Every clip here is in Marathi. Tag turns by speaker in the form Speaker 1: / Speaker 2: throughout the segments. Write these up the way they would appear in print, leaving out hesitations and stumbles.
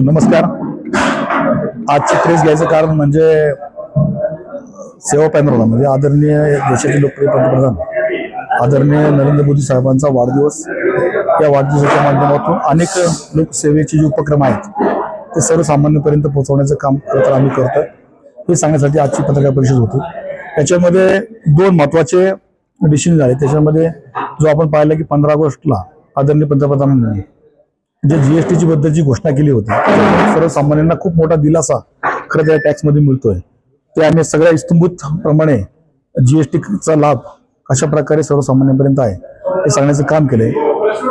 Speaker 1: नमस्कार. आजची प्रेस घ्यायचं कारण म्हणजे सेवा पॅनलला म्हणजे आदरणीय देशाचे लोकप्रिय पंतप्रधान आदरणीय नरेंद्र मोदी साहेबांचा वाढदिवस. या वाढदिवसाच्या माध्यमातून अनेक लोकसेवेचे जे उपक्रम आहेत ते सर्वसामान्यांपर्यंत पोहोचवण्याचं काम खरं आम्ही करतोय. हे सांगण्यासाठी आजची पत्रकार परिषद होती. त्याच्यामध्ये दोन महत्त्वाचे डिसिजन झाले. त्याच्यामध्ये जो आपण पाहिलं की 15 ऑगस्टला आदरणीय पंतप्रधानांनी जे जीएसटीची बद्दलची घोषणा केली होती, सर्वसामान्यांना खूप मोठा दिलासा खरं त्या टॅक्समध्ये मिळतोय. ते आम्ही सगळ्या इस्तंभूत प्रमाणे जीएसटीचा लाभ कशा प्रकारे सर्वसामान्यांपर्यंत आहे हे सांगण्याचं काम केलंय.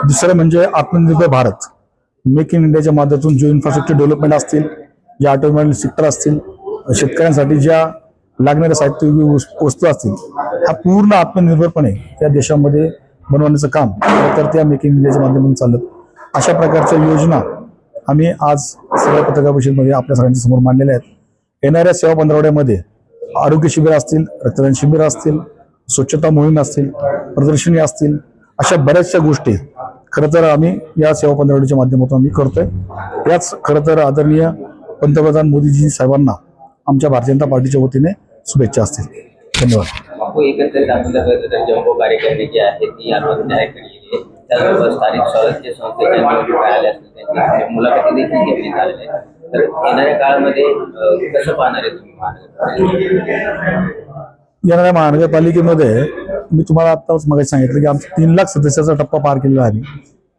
Speaker 1: दुसरं म्हणजे आत्मनिर्भर भारत, मेक इन इंडियाच्या माध्यमातून जो इन्फ्रास्ट्रक्चर डेव्हलपमेंट असतील, जे ऑटोमोबाईल सेक्टर असतील, शेतकऱ्यांसाठी ज्या लागणाऱ्या साहित्य वस्तू असतील, हा पूर्ण आत्मनिर्भरपणे या देशामध्ये बनवण्याचं काम तर त्या मेक इन इंडियाच्या माध्यमातून चालत. अशा प्रकारच्या योजना आम्ही आज सगळ्या पत्रकार परिषदेमध्ये आपल्या सगळ्यांच्या समोर मांडलेल्या आहेत. येणाऱ्या सेवा पंधरवड्यामध्ये आरोग्य शिबिर असतील, रक्तदान शिबिर असतील, स्वच्छता मोहीम असतील, प्रदर्शनी असतील, अशा बऱ्याचशा गोष्टी खरं तर आम्ही या सेवा पंधरवड्याच्या माध्यमातून आम्ही करतोय. याच खरं तर आदरणीय पंतप्रधान मोदीजी साहेबांना आमच्या भारतीय जनता पार्टीच्या वतीने शुभेच्छा असतील. धन्यवाद.
Speaker 2: एकंदरीत आपल्याला जम्बो कार्यकारिणी जी आहे ती आपण जाहीर केली आहे. त्याचबरोबर स्थानिक स्वराज्य संस्थेच्या निवडणुका आल्या असतील त्यांची मुलाखती देखील घेण्यात आलेल्या आहेत. तर येणाऱ्या काळामध्ये कसं पाहणार आहे तुम्ही
Speaker 1: येणाऱ्या महानगरपालिकेमध्ये मी तुम्हाला आत्ताच मगाशी सांगितलं की आमचा 3 लाख सदस्याचा टप्पा पार केलेला आहे.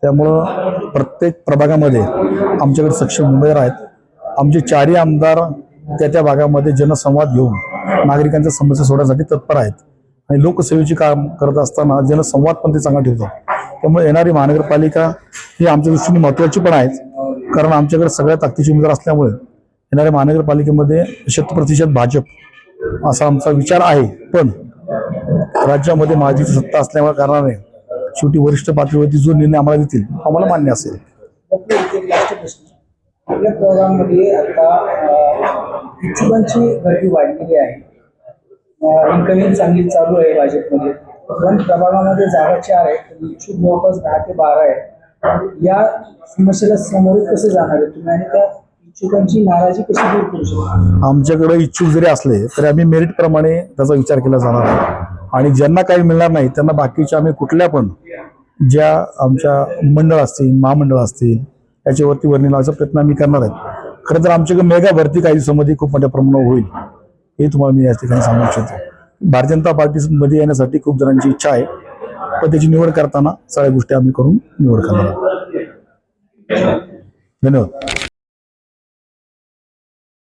Speaker 1: त्यामुळं प्रत्येक प्रभागामध्ये आमच्याकडे सक्षम उमेदवार आहेत. आमचे 4ही आमदार त्या भागामध्ये जनसंवाद घेऊन नागरिकांच्या समस्या सोडवण्यासाठी तत्पर आहेत आणि लोकसेवेची काम करत असताना जनसंवाद पण ते चांगला ठेवतात. त्यामुळे येणारी महानगरपालिका ही आमच्या दृष्टीने महत्त्वाची पण आहे, कारण आमच्याकडे सगळ्या ताकदीचे उमेदवार असल्यामुळे येणाऱ्या महानगरपालिकेमध्ये 100% भाजप असा आमचा विचार आहे. पण राज्यामध्ये महायुतीची सत्ता असल्यामुळे कारणाने शेवटी वरिष्ठ पातळीवरती जो निर्णय आम्हाला देतील आम्हाला मान्य असेल.
Speaker 3: आपल्या प्रभागामध्ये आता इच्छुकांची गर्दी वाढलेली आहे. इन्कमिंग चांगली चालू आहे भाजपमध्ये, पण प्रभागामध्ये जागा 4 आहेत, इच्छुक जवळपास 10 ते 12 आहेत. या समस्येला समोर कसं जाणार आहे तुम्ही आणि त्या इच्छुकांची नाराजी कशी दूर करू शकता?
Speaker 1: आमच्याकडे इच्छुक जरी असले तरी आम्ही मेरिट प्रमाणे त्याचा विचार केला जाणार आहे आणि ज्यांना काही मिळणार नाही त्यांना बाकीच्या आम्ही कुठल्या पण ज्या आमच्या मंडळ असतील, महामंडळ असतील, याच्यावरती वर्णी लावायचा प्रयत्न आम्ही करणार आहेत. खरं तर आमच्याकडे मेगा भरती काही दिवसांमध्ये खूप मोठ्या प्रमाणावर होईल हे तुम्हाला मी या ठिकाणी सांगू इच्छितो. भारतीय जनता पार्टीमध्ये येण्यासाठी खूप जणांची इच्छा आहे, पण त्याची निवड करताना सगळ्या गोष्टी आम्ही करून निवड करणार आहोत. धन्यवाद.